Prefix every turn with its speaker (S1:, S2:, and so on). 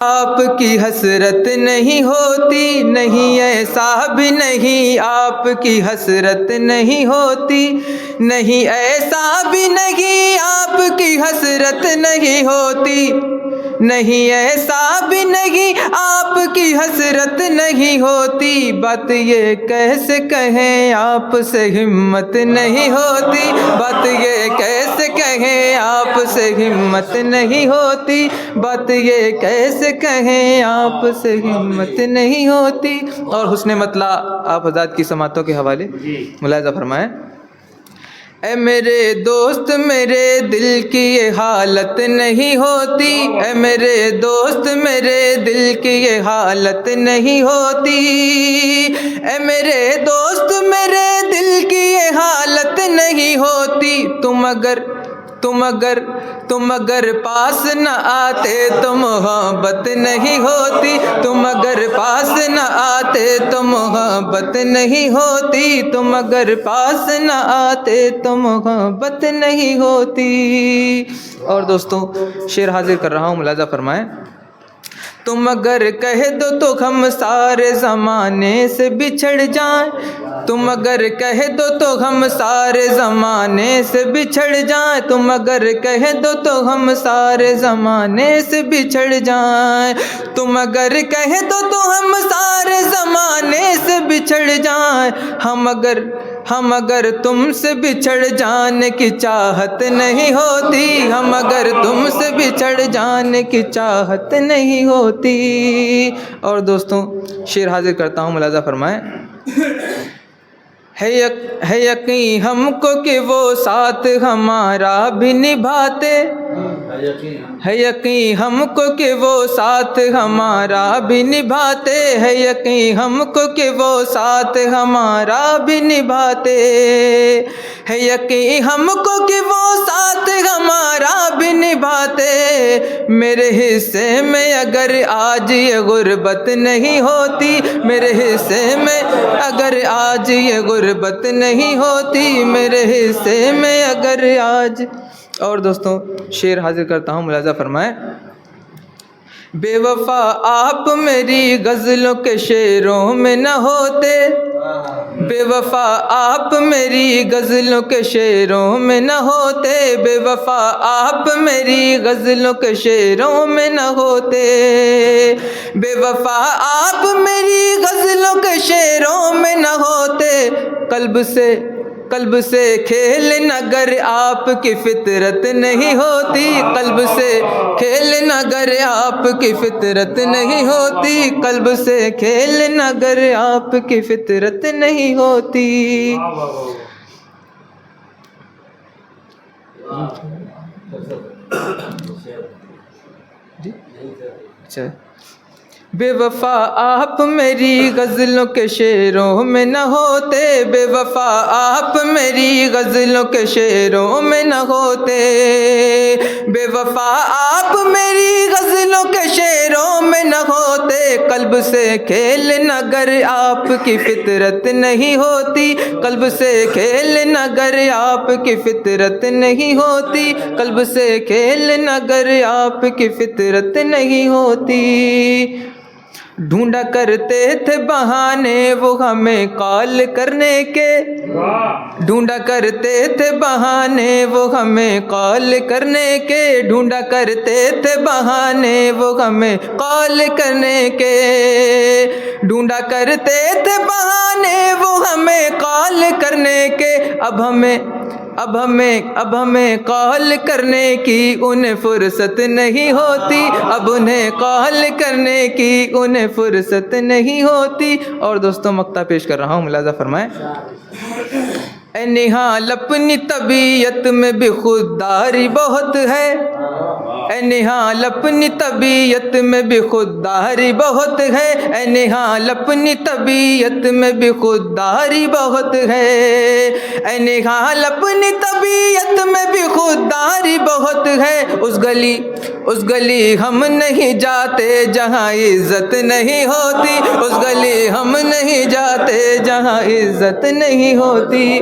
S1: آپ کی حسرت نہیں ہوتی، نہیں ایسا بھی نہیں آپ کی حسرت نہیں ہوتی، نہیں ایسا بھی نہیں آپ کی حسرت نہیں ہوتی، نہیں ایسا بھی نہیں آپ کی حسرت نہیں ہوتی، بات یہ کیسے کہیں آپ سے ہمت نہیں ہوتی، بات یہ کیسے کہیں آپ سے ہمت نہیں ہوتی، بات یہ کیسے کہیں آپ سے ہمت نہیں ہوتی۔ اور حسن مطلع آپ حضرات کی سماعتوں کے حوالے ملاحظہ فرمائیں۔ اے میرے دوست میرے دل کی یہ حالت نہیں ہوتی، اے میرے دوست میرے دل کی یہ حالت نہیں ہوتی، اے میرے دوست میرے دل کی یہ حالت نہیں ہوتی، تم اگر پاس نہ آتے تو محبت نہیں ہوتی، تم اگر پاس نہ آتے تو محبت نہیں ہوتی، تم اگر پاس نہ آتے تو محبت نہیں ہوتی۔ اور دوستوں شعر حاضر کر رہا ہوں، ملاحظہ فرمائیں۔ تم اگر کہہ دو تو ہم سارے زمانے سے بچھڑ جائیں، تم اگر کہہ دو تو ہم سارے زمانے سے بچھڑ جائیں، تم اگر کہہ دو تو ہم سارے زمانے سے بچھڑ جائیں، تم اگر کہہ دو تو ہم سارے زمانے سے بچھڑ جائیں، ہم اگر تم سے بچھڑ جانے کی چاہت نہیں ہوتی، ہم اگر تم سے بچھڑ جانے کی چاہت نہیں ہوتی۔ اور دوستوں شعر حاضر کرتا ہوں، ملاحظہ فرمائیں۔ ہے یقین ہم کو کہ وہ ساتھ ہمارا بھی نبھاتے، ہے یقین ہم کو کہ وہ ساتھ ہمارا بھی نبھاتے، ہے یقین ہم کو کہ وہ ساتھ ہمارا بھی نبھاتے، ہے یقین ہم کو کہ وہ ساتھ ہمارا بھی نبھاتے، میرے حصے میں اگر آج یہ غربت نہیں ہوتی، میرے حصے میں اگر آج یہ غربت نہیں ہوتی، میرے حصے میں اگر آج۔ اور دوستوں شعر حاضر کرتا ہوں، ملاحظہ فرمائیں۔ بے وفا آپ میری غزلوں کے شعروں میں نہ ہوتے، بے وفا آپ میری غزلوں کے شعروں میں نہ ہوتے، بے وفا آپ میری غزلوں کے شعروں میں نہ ہوتے، بے وفا آپ میری غزلوں کے شعروں میں نہ ہوتے، قلب سے کھیلنا گر آپ کی فطرت نہیں ہوتی، قلب سے کھیلنا گر آپ کی فطرت نہیں ہوتی، قلب سے کھیلنا گر آپ کی فطرت نہیں ہوتی۔ اچھا، بے وفا آپ میری غزلوں کے شعروں میں نہ ہوتے، بے وفا آپ میری غزلوں کے شعروں میں نہ ہوتے، بے وفا آپ میری غزلوں کے شعروں میں نہ ہوتے، قلب سے کھیلنا گر آپ کی فطرت نہیں ہوتی، قلب سے کھیلنا گر آپ کی فطرت نہیں ہوتی، قلب سے کھیلنا گر آپ کی فطرت نہیں ہوتی۔ ڈھونڈا کرتے تھے بہانے وہ ہمیں کال کرنے کے، ڈھونڈا کرتے تھے بہانے وہ ہمیں کال کرنے کے، ڈھونڈا کرتے تھے بہانے وہ ہمیں کال کرنے کے، ڈھونڈا کرتے تھے بہانے وہ ہمیں کال کرنے کے، اب ہمیں کال کرنے کی انہیں فرصت نہیں ہوتی، اب انہیں کال کرنے کی انہیں فرصت نہیں ہوتی۔ اور دوستوں مقطع پیش کر رہا ہوں، ملاحظہ فرمائیں۔ اے نہال اپنی طبیعت میں بھی خودداری بہت ہے، اے نہال اپنی طبیعت میں بھی خودداری بہت ہے، اے نہال اپنی طبیعت میں بھی خودداری بہت ہے، اے نہال اپنی طبیعت میں بھی خودداری بہت ہے، اس گلی ہم نہیں جاتے جہاں عزت نہیں ہوتی، اس گلی ہم نہیں جاتے جہاں عزت نہیں ہوتی۔